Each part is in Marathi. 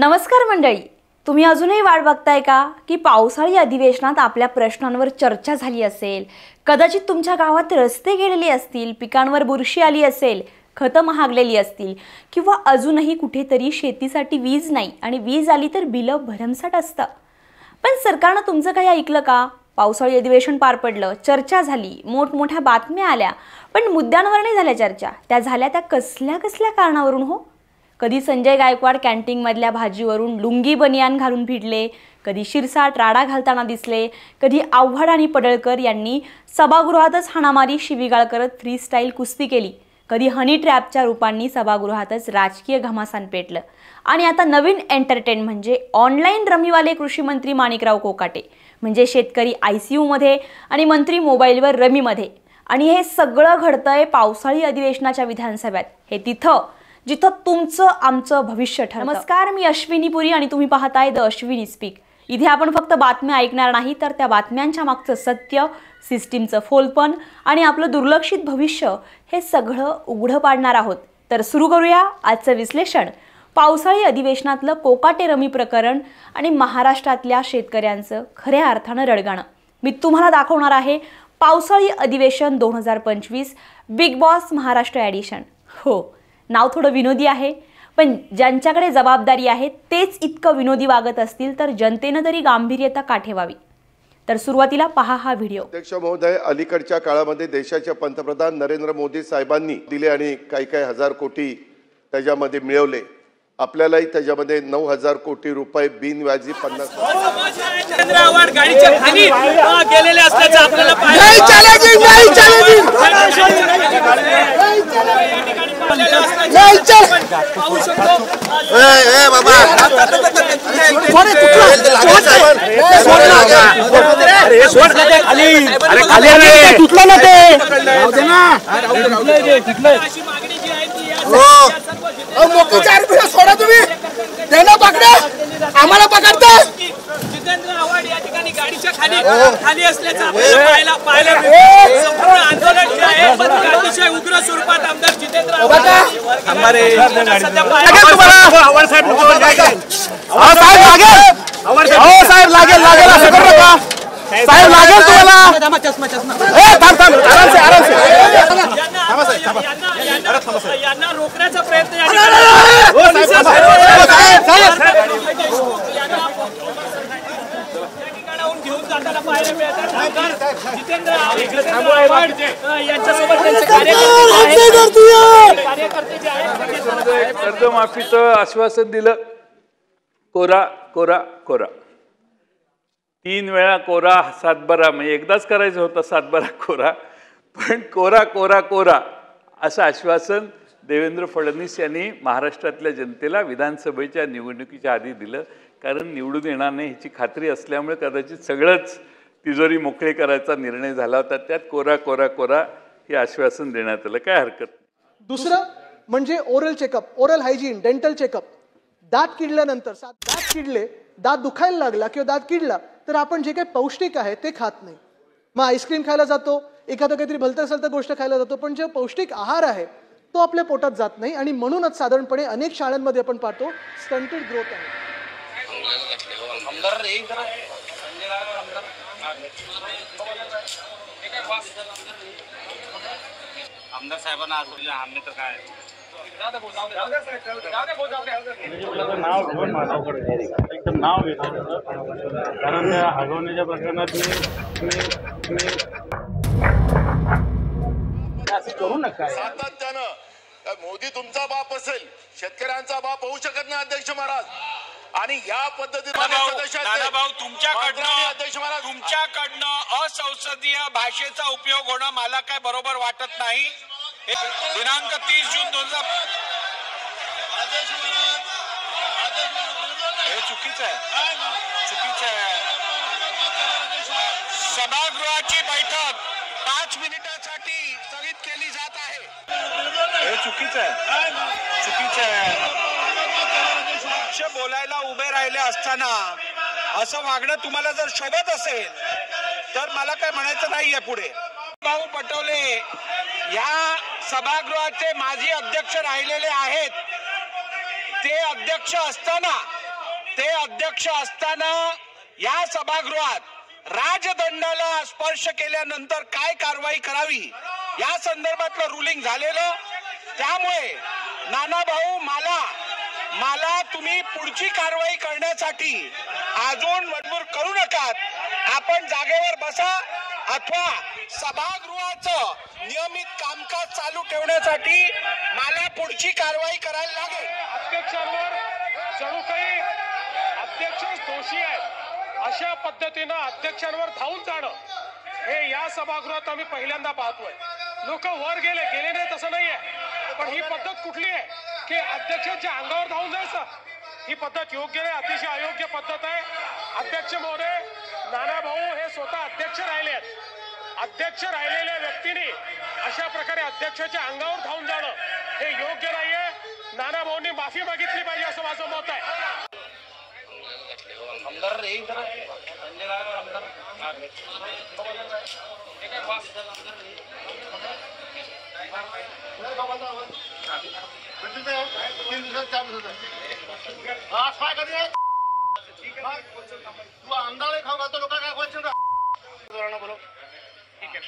नमस्कार मंडळी, तुम्ही अजूनही वाट बघताय का की पावसाळी अधिवेशनात आपल्या प्रश्नांवर चर्चा झाली असेल, कदाचित तुमच्या गावात रस्ते गेलेले असतील, पिकांवर बुरशी आली असेल, खतं महागलेली असतील किंवा अजूनही कुठेतरी शेतीसाठी वीज नाही आणि वीज आली तर बिलं भरमसाठ असतं। पण सरकारने तुमचं काही ऐकलं का? पावसाळी अधिवेशन पार पडलं, चर्चा झाली, मोठमोठ्या बातम्या आल्या, पण मुद्द्यांवर नाही झाल्या चर्चा। त्या झाल्या त्या कसल्या कारणावरून हो? कधी संजय गायकवाड कॅन्टीन मधल्या भाजीवरून लुंगी बनियान घालून भिडले, कधी शिरसाट राडा घालताना दिसले, कधी आव्हाड आणि पडळकर यांनी सभागृहातच हाणामारी शिवीगाळ करत फ्रीस्टाईल कुस्ती केली, कधी हनी ट्रॅपच्या रूपांनी सभागृहातच राजकीय घमासान पेटलं। आणि आता नवीन एंटरटेन म्हणजे ऑनलाईन रमीवाले कृषी मंत्री माणिकराव कोकाटे, म्हणजे शेतकरी ICU मध्ये आणि मंत्री मोबाईलवर रमीमध्ये। आणि हे सगळं घडतंय पावसाळी अधिवेशनाच्या विधानसभेत, हे तिथं जिथं तुमचं आमचं भविष्य ठरतं। नमस्कार, मी अश्विनी पुरी आणि तुम्ही पाहताय द अश्विनी स्पीक। इथे आपण फक्त बातम्या ऐकणार नाही, तर त्या बातम्यांच्या मागचं सत्य, सिस्टीमचं फोलपण आणि आपलं दुर्लक्षित भविष्य हे सगळं उघडं पाडणार आहोत। तर सुरू करूया आजचं विश्लेषण। पावसाळी अधिवेशनातलं कोकाटे रमी प्रकरण आणि महाराष्ट्रातल्या शेतकऱ्यांचं खऱ्या अर्थानं रडगाणं मी तुम्हाला दाखवणार आहे। पावसाळी अधिवेशन 2025 बिग बॉस महाराष्ट्र एडिशन। हो, नाव थोडं विनोदी आहे, पण ज्यांच्याकडे जबाबदारी आहे तेच इतकं विनोदी वागत असतील तर जनतेनं तरी गांभीर्यता का ठेवावी। तर सुरुवातीला पहा हा व्हिडिओ। अध्यक्ष महोदय, अलीकडच्या काळामध्ये देशाचे पंतप्रधान नरेंद्र मोदी साहेबांनी दिले आणि काही हजार कोटी त्याच्यामध्ये मिळवले। आपल्यालाही त्याच्यामध्ये 9,000 कोटी रुपये बिनव्याजी 50 गाडीच्या खाली गेलेले असल्याचं आपल्याला सोडा तुम्ही, त्यांना पकडा, आम्हाला पकडता। जितेंद्र आव्हाड या ठिकाणी गाडीच्या खाली असल्याचं आपल्याला पाहायला मिळतं। संपूर्ण आंदोलन जे आहे अतिशय उग्र स्वरूपात आमदार जितेंद्र आव्हाड साहेब लागेल असं करू नका साहेब, लागेल तुम्हाला। यांना रोखण्याचा प्रयत्न घेऊन जाताना पाहायला मिळतात। जितेंद्र आव्हाड यांच्यासोबत कार्यकर्ते जे आहेत कर्जमाफीचं आश्वासन दिलं, कोरा कोरा कोरा, 3 वेळा कोरा सातबारा, म्हणजे एकदाच करायचं होतं सातबारा कोरा, पण कोरा कोरा कोरा असं आश्वासन देवेंद्र फडणवीस यांनी महाराष्ट्रातल्या जनतेला विधानसभेच्या निवडणुकीच्या आधी दिलं। कारण निवडून येणार नाही ह्याची खात्री असल्यामुळे कदाचित सगळंच तिजोरी मोकळी करायचा निर्णय झाला होता। त्यात कोरा कोरा कोरा हे आश्वासन देण्यात आलं, काय हरकत नाही। दुसरं म्हणजे oral checkup, oral hygiene, dental checkup. दात किडल्यानंतर, दात किडले, दात दुखायला लागला किंवा दात किडला तर आपण जे काही पौष्टिक आहे ते खात नाही। मग आईस्क्रीम खायला जातो, एखादं काहीतरी भलतं सलतं गोष्ट खायला जातो, पण जे पौष्टिक आहार आहे तो आपल्या पोटात जात नाही। आणि म्हणूनच साधारणपणे अनेक शाळांमध्ये आपण पाहतो स्टंटेड ग्रोथ आहे। आमदार साहेबांना आम्ही तर काय नाव घेऊन माझ्याकडे एकदम नाव घेतो, कारण त्या हगवण्याच्या प्रकरणात मी असं करू नका। सातत्यानं मोदी तुमचा बाप असेल, शेतकऱ्यांचा बाप होऊ शकत नाही अध्यक्ष महाराज। आणि या पद्धतीने दादाभाऊ तुमच्याकडनं असंसदीय भाषेचा उपयोग होणं मला काय बरोबर वाटत नाही। दिनांक 30 जून 2000 हे चुकीचं आहे। सभागृहाची बैठक 5 मिनिटांसाठी स्थगित केली जात आहे। हे चुकीचं आहे। पक्ष बोलायला उभे राहिले असताना असं वागणं तुम्हाला जर शोभत असेल तर मला काय म्हणायचं नाहीये पुढे। भाऊ पटोले या सभागृहाचे माजी अध्यक्ष राहिलेले आहेत, ते अध्यक्ष असताना अध्यक्ष असताना या सभागृहात राजदंडाला स्पर्श केल्यानंतर काय कारवाई करावी या संदर्भातलं रुलिंग झालेलं. त्यामुळे नाना भाऊ मला तुम्ही पुढची कारवाई करण्यासाठी अजून मजबूर करू नका. आपण जागेवर बसा अथवा सभागृहाचं नियमित कामकाज चालू ठेवण्यासाठी मला पुढची कारवाई करायला लागेल. अध्यक्षांवर जणू काही अध्यक्षच दोषी आहेत अशा पद्धतीनं अध्यक्षांवर धावून जाणं हे या सभागृहात आम्ही पहिल्यांदा पाहतोय. लोक वर गेले नाही तसं नाहीये, पण ही पद्धत कुठली आहे की अध्यक्षांच्या अंगावर धावून जायचं? ही पद्धत योग्य नाही, अतिशय अयोग्य पद्धत आहे. अध्यक्ष महोदय, नाना भाऊ हे स्वतः अध्यक्ष राहिले आहेत. अध्यक्ष राहिलेल्या व्यक्तीने अशा प्रकारे अध्यक्षाच्या अंगावर धावून जाणं हे योग्य नाहीये. नाना भाऊंनी माफी मागितली पाहिजे असं माझं मत आहे. आमदार खाऊ घालतो लोक काय बोलशील का बोलो. ठीक आहे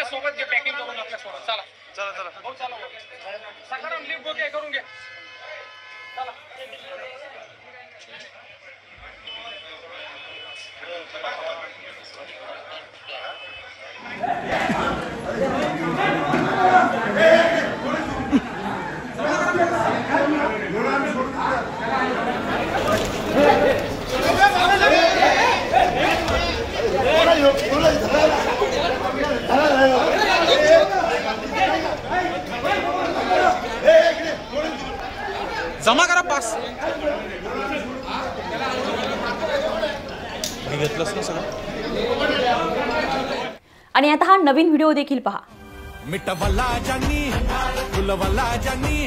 सोबत घे पॅकिंग करून आपल्या सोबत. चला चला चला सकाराम लिफ्ट घे करून घे. चला जमा करा पास. मी घेतलंच ना सगळं. आणि आता हा नवीन व्हिडिओ देखील पहा. मिटवला ज्यांनी फुलवला ज्यांनी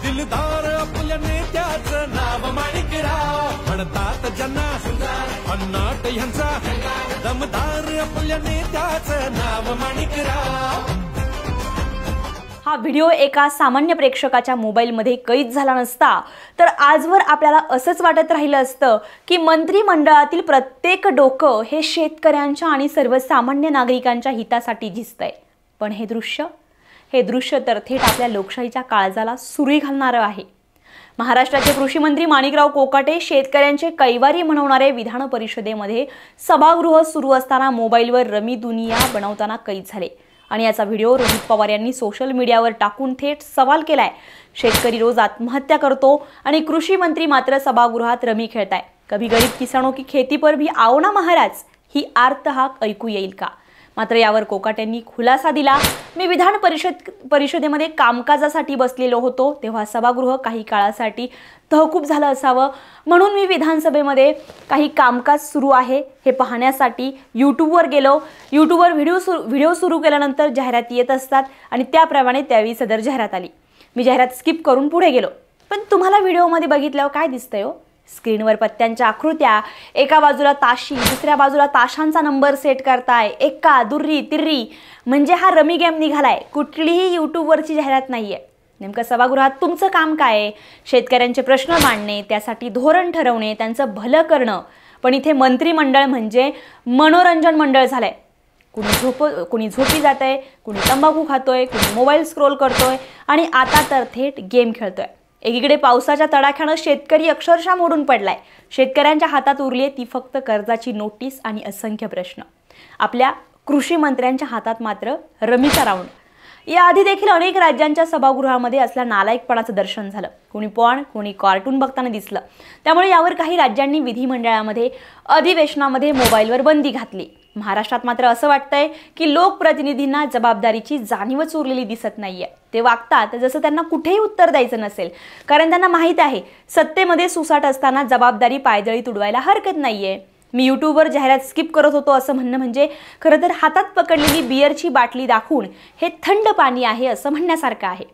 दिलदार आपल्या नेत्याचं नाव माणिकराव म्हणतात ज्यांना भन्नाट ह्यांचा दमदार आपल्या नेत्याचं नाव माणिकराव. हा व्हिडिओ एका सामान्य प्रेक्षकाच्या मोबाईलमध्ये कैद झाला नसता तर आजवर आपल्याला असंच वाटत राहिलं असतं की मंत्रिमंडळातील प्रत्येक डोकं हे शेतकऱ्यांच्या आणि सर्वसामान्य नागरिकांच्या हितासाठी झिजतंय. पण हे दृश्य तर थेट आपल्या लोकशाहीच्या काळजाला सुरी घालणारं आहे. महाराष्ट्राचे कृषी मंत्री माणिकराव कोकाटे शेतकऱ्यांचे कैवारी म्हणवणारे विधान परिषदेमध्ये सभागृह सुरू असताना मोबाईलवर रमी दुनिया बनवताना कैद झाले. आणि याचा व्हिडिओ रोहित पवार यांनी सोशल मीडियावर टाकून थेट सवाल केलाय. शेतकरी रोज आत्महत्या करतो आणि कृषी मंत्री मात्र सभागृहात रमी खेळताय. कभी गरीब किसानों की खेती पर भी आओ ना महाराज ही आर्त हाक ऐकू येईल का? मात्र यावर कोकाटेंनी खुलासा दिला. मी विधान परिषदेमध्ये कामकाजासाठी बसलेलो होतो तेव्हा सभागृह काही काळासाठी तहकूब झालं असावं म्हणून मी विधानसभेमध्ये काही कामकाज सुरू आहे हे पाहण्यासाठी यूट्यूबवर गेलो. यूट्यूबवर व्हिडिओ सुरू केल्यानंतर जाहिराती येत असतात आणि त्याप्रमाणे त्यावेळी सदर जाहिरात आली. मी जाहिरात स्किप करून पुढे गेलो. पण तुम्हाला व्हिडिओमध्ये बघितल्यावर काय दिसतंय हो? स्क्रीनवर पत्त्यांच्या आकृत्या, एका बाजूला ताशी, दुसऱ्या बाजूला ताशांचा नंबर सेट करताय, एक्का दुर्री तिर्री, म्हणजे हा रमी गेम निघालाय. कुठलीही यूट्यूबवरची जाहिरात नाहीये. नेमकं सभागृहात तुमचं काम काय आहे? शेतकऱ्यांचे प्रश्न मांडणे, त्यासाठी धोरण ठरवणे, त्यांचं भलं करणं. पण इथे मंत्रिमंडळ म्हणजे मनोरंजन मंडळ झालंय. कुणी झोपी जातंय, कुणी तंबाखू खातोय, कुणी मोबाईल स्क्रोल करतोय आणि आता तर थेट गेम खेळतोय. एकीकडे पावसाच्या तडाख्यानं शेतकरी अक्षरशः मोडून पडलाय. शेतकऱ्यांच्या हातात उरली ती फक्त कर्जाची नोटीस आणि असंख्य प्रश्न. आपल्या कृषी मंत्र्यांच्या हातात मात्र रमीचा राऊंड. याआधी देखील अनेक राज्यांच्या सभागृहामध्ये असल्या नालायकपणाचं दर्शन झालं. कोणी पॉन, कोणी कार्टून बघताना दिसलं. त्यामुळे यावर काही राज्यांनी विधिमंडळामध्ये अधिवेशनामध्ये मोबाईलवर बंदी घातली. महाराष्ट्रात मात्र असं वाटतंय की लोकप्रतिनिधींना जबाबदारीची जाणीवच उरलेली दिसत नाहीये. ते वागतात जसं त्यांना कुठेही उत्तर द्यायचं नसेल, कारण त्यांना माहीत आहे सत्तेमध्ये सुसाट असताना जबाबदारी पायदळी तुडवायला हरकत नाहीये. मी यूट्यूबवर जाहिरात स्किप करत होतो असं म्हणणं म्हणजे खरं तर हातात पकडलेली बियरची बाटली दाखवून हे थंड पाणी आहे असं म्हणण्यासारखं आहे.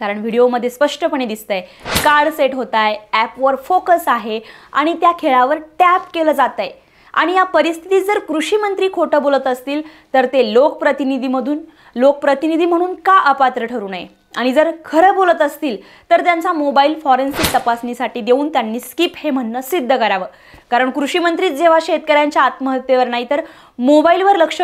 कारण व्हिडिओमध्ये स्पष्टपणे दिसतंय कार्ड सेट होत आहे, ॲपवर फोकस आहे आणि त्या खेळावर टॅप केलं जात आहे. आणि या परिस्थितीत जर कृषी मंत्री खोटं बोलत असतील तर ते लोकप्रतिनिधी म्हणून का अपात्र ठरू नये, आणि जर खरं बोलत असतील तर त्यांचा मोबाईल फॉरेन्सिक तपासणीसाठी देऊन त्यांनी स्किप हे म्हणणं सिद्ध करावं. कारण कृषी मंत्री जेव्हा शेतकऱ्यांच्या आत्महत्येवर नाही तर मोबाईलवर लक्ष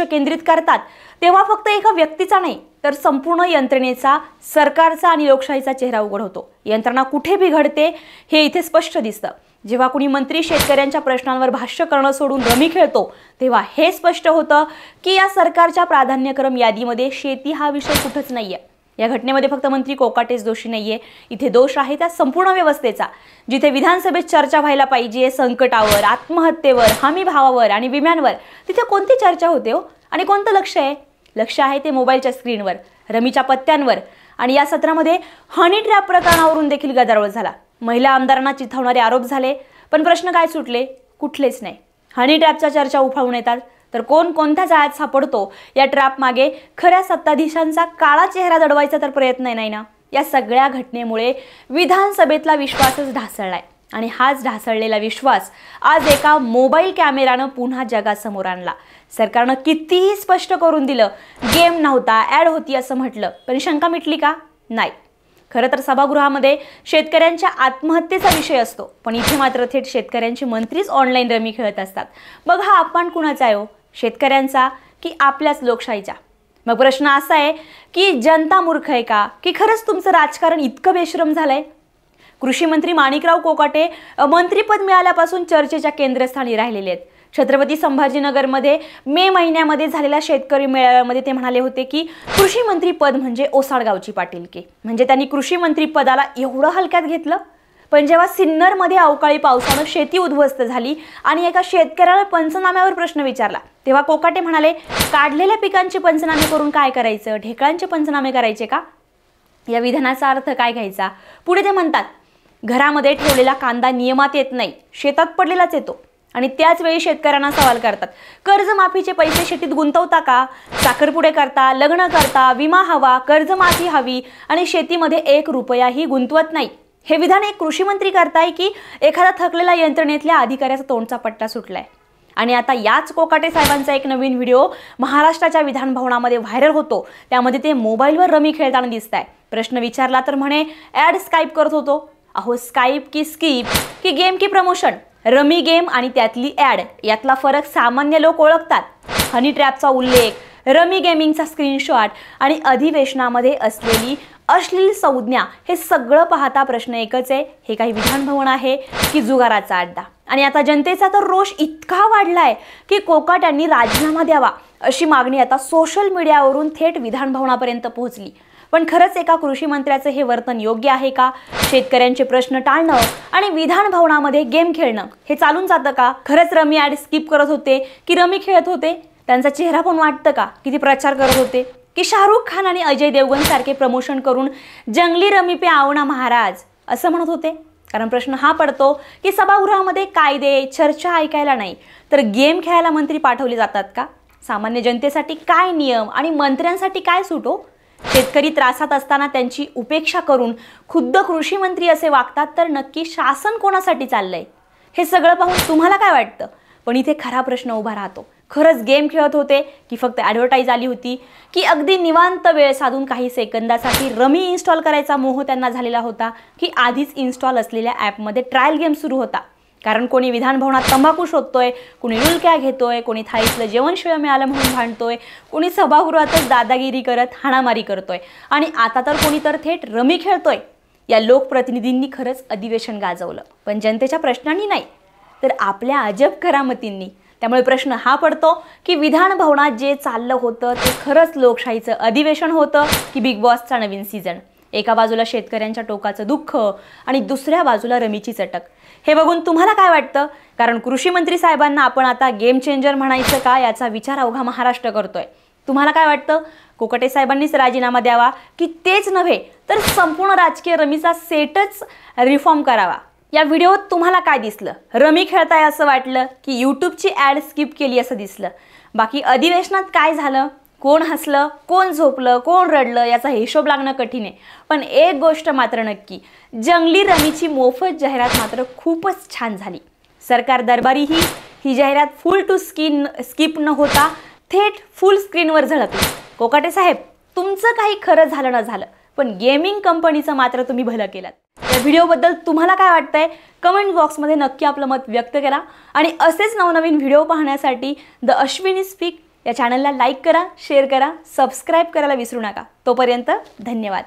केंद्रित करतात तेव्हा फक्त एका व्यक्तीचा नाही तर संपूर्ण यंत्रणेचा, सरकारचा आणि लोकशाहीचा चेहरा उघड होतो. यंत्रणा कुठे बिघडते हे इथे स्पष्ट दिसतं. जेव्हा कुणी मंत्री शेतकऱ्यांच्या प्रश्नांवर भाष्य करणं सोडून रमी खेळतो तेव्हा हे स्पष्ट होतं की या सरकारच्या प्राधान्यक्रम यादीमध्ये शेती हा विषय कुठंच नाहीये. या घटनेमध्ये फक्त मंत्री कोकाटेच दोषी नाहीये, इथे दोष आहे त्या संपूर्ण व्यवस्थेचा. जिथे विधानसभेत चर्चा व्हायला पाहिजे संकटावर, आत्महत्येवर, हमी भावावर आणि विम्यांवर, तिथे कोणती चर्चा होते हो आणि कोणतं लक्ष आहे? लक्ष आहे ते मोबाईलच्या स्क्रीनवर, रमीच्या पत्त्यांवर. आणि या सत्रामध्ये हनी ट्रॅप प्रकरणावरून देखील गदारोळ झाला. महिला आमदारांना चिथावणारे आरोप झाले, पण प्रश्न काय सुटले? कुठलेच नाही. हनी ट्रॅपच्या चर्चा उफाळून येतात तर कोण कोणत्या जाळ्यात सापडतो या ट्रॅप मागे खऱ्या सत्ताधीशांचा काळा चेहरा दडवायचा तर प्रयत्न नाही ना. या सगळ्या घटनेमुळे विधानसभेतला विश्वासच ढासळलाय आणि हाच ढासळलेला विश्वास आज एका मोबाईल कॅमेरानं पुन्हा जगासमोर आणला. सरकारनं कितीही स्पष्ट करून दिलं, गेम नव्हता, ॲड होती असं म्हटलं, पण शंका मिटली का? नाही. खरं तर सभागृहामध्ये शेतकऱ्यांच्या आत्महत्येचा विषय असतो, पण इथे मात्र थेट शेतकऱ्यांची मंत्रीच ऑनलाईन रमी खेळत असतात. मग हा अपमान कुणाचा आहे हो? शेतकऱ्यांचा की आपल्याच लोकशाहीचा? मग प्रश्न असा आहे की जनता मूर्ख आहे का, की खरंच तुमचं राजकारण इतकं बेशरम झालंय? कृषी मंत्री माणिकराव कोकाटे मंत्रीपद मिळाल्यापासून चर्चेच्या केंद्रस्थानी राहिलेले आहेत. छत्रपती संभाजीनगरमध्ये मे महिन्यामध्ये झालेल्या शेतकरी मेळाव्यामध्ये ते म्हणाले होते की कृषी मंत्री पद म्हणजे ओसाडगावची पाटीलकी. म्हणजे त्यांनी कृषी मंत्री पदाला एवढं हलक्यात घेतलं. पण जेव्हा सिन्नरमध्ये अवकाळी पावसानं शेती उद्ध्वस्त झाली आणि एका शेतकऱ्याला पंचनाम्यावर प्रश्न विचारला तेव्हा कोकाटे म्हणाले, काढलेल्या पिकांचे पंचनामे करून काय करायचं, ढेकळांचे पंचनामे करायचे का? या विधानाचा अर्थ काय घ्यायचा? पुढे ते म्हणतात, घरामध्ये ठेवलेला कांदा नियमात येत नाही, शेतात पडलेलाच येतो. आणि त्याच वेळी शेतकऱ्यांना सवाल करतात, कर्जमाफीचे पैसे शेतीत गुंतवता का? साखरपुडे करता, लग्न करता, विमा हवा, कर्जमाफी हवी आणि शेतीमध्ये 1 रुपयाही गुंतवत नाही. हे विधान एक कृषी मंत्री करताय की एखादा थकलेला यंत्रणेतल्या अधिकाऱ्याचा तोंडचा पट्टा सुटलाय? आणि आता याच कोकाटे साहेबांचा एक नवीन व्हिडिओ महाराष्ट्राच्या विधान भवनामध्ये व्हायरल होतो. त्यामध्ये ते मोबाईलवर रमी खेळताना दिसताय. प्रश्न विचारला तर म्हणे ॲड स्काईप करत होतो. अहो, स्काईप की स्कीप की गेम की प्रमोशन? रमी गेम आणि त्यातली ॲड यातला फरक सामान्य लोक ओळखतात. हनी ट्रॅपचा उल्लेख, रमी गेमिंगचा स्क्रीनशॉट आणि अधिवेशनामध्ये असलेली अश्लील संज्ञा हे सगळं पाहता प्रश्न एकच आहे, हे काही विधान भवन आहे की जुगाराचा अड्डा? आणि आता जनतेचा तर रोष इतका वाढलाय की कोकाट्यांनी राजीनामा द्यावा अशी मागणी आता सोशल मीडियावरून थेट विधान भवनापर्यंत पोहोचली. पण खरंच एका कृषी मंत्र्याचं हे वर्तन योग्य आहे का? शेतकऱ्यांचे प्रश्न टाळणं आणि विधान भवनामध्ये गेम खेळणं हे चालून जातं का? खरंच रमी ॲड स्किप करत होते की रमी खेळत होते? त्यांचा चेहरा पण वाटतं का की ते प्रचार करत होते की शाहरुख खान आणि अजय देवगन सारखे प्रमोशन करून जंगली रमी पे आओ ना महाराज असं म्हणत होते? कारण प्रश्न हा पडतो की सभागृहामध्ये कायदे, चर्चा ऐकायला नाही तर गेम खेळायला मंत्री पाठवले जातात का? सामान्य जनतेसाठी काय नियम आणि मंत्र्यांसाठी काय सुटो? शेतकरी त्रासात असताना त्यांची उपेक्षा करून खुद्द कृषी मंत्री असे वागतात तर नक्की शासन कोणासाठी चाललंय? हे सगळं पाहून तुम्हाला काय वाटतं? पण इथे खरा प्रश्न उभा राहतो, खरंच गेम खेळत होते की फक्त ॲडव्हर्टाईज आली होती? की अगदी निवांत वेळ साधून काही सेकंदासाठी रमी इन्स्टॉल करायचा मोह त्यांना झालेला होता? की आधीच इन्स्टॉल असलेल्या ॲपमध्ये ट्रायल गेम सुरू होता? कारण कोणी विधान भवनात तंबाखू शोधतोय, कोणी उलक्या घेतोय, कोणी थाळीतलं जेवण शिळ मिळालं म्हणून भांडतोय, कोणी सभागृहातच दादागिरी करत हाणामारी करतोय आणि आता तर कोणी तर थेट रमी खेळतोय. या लोकप्रतिनिधींनी खरंच अधिवेशन गाजवलं, पण जनतेच्या प्रश्नांनी नाही तर आपल्या अजब करामतींनी. त्यामुळे प्रश्न हा पडतो की विधान भवनात जे चाललं होतं ते खरंच लोकशाहीचं अधिवेशन होतं की बिग बॉसचा नवीन सीझन? एका बाजूला शेतकऱ्यांच्या टोकाचं दुःख आणि दुसऱ्या बाजूला रमीची चटक. हे बघून तुम्हाला काय वाटतं? कारण कृषी मंत्री साहेबांना आपण आता गेम चेंजर म्हणायचं का याचा विचार अवघा महाराष्ट्र करतोय. तुम्हाला काय वाटतं? कोकाटे साहेबांनीच राजीनामा द्यावा की तेच नव्हे तर संपूर्ण राजकीय रमीचा सेटच रिफॉर्म करावा? या व्हिडिओत तुम्हाला काय दिसलं? रमी खेळताय असं वाटलं की यूट्यूबची ॲड स्किप केली असं दिसलं? बाकी अधिवेशनात काय झालं, कोण हसलं, कोण झोपलं, कोण रडलं याचा हिशोब लागणं कठीण आहे. पण एक गोष्ट मात्र नक्की, जंगली रमीची मोफत जाहिरात मात्र खूपच छान झाली. सरकार दरबारी ही जाहिरात फुल टू स्किप न होता थेट फुल स्क्रीनवर झळकली. कोकाटे साहेब, तुमचं काही खरं झालं न झालं, पण गेमिंग कंपनीचं मात्र तुम्ही भलं केलं. या व्हिडिओबद्दल तुम्हाला काय वाटतंय कमेंट बॉक्समध्ये नक्की आपलं मत व्यक्त करा. आणि असेच नवनवीन व्हिडिओ पाहण्यासाठी द अश्विनी स्पीक या चॅनलला लाईक करा, शेअर करा, सबस्क्राईब करायला विसरू नका. तोपर्यंत धन्यवाद.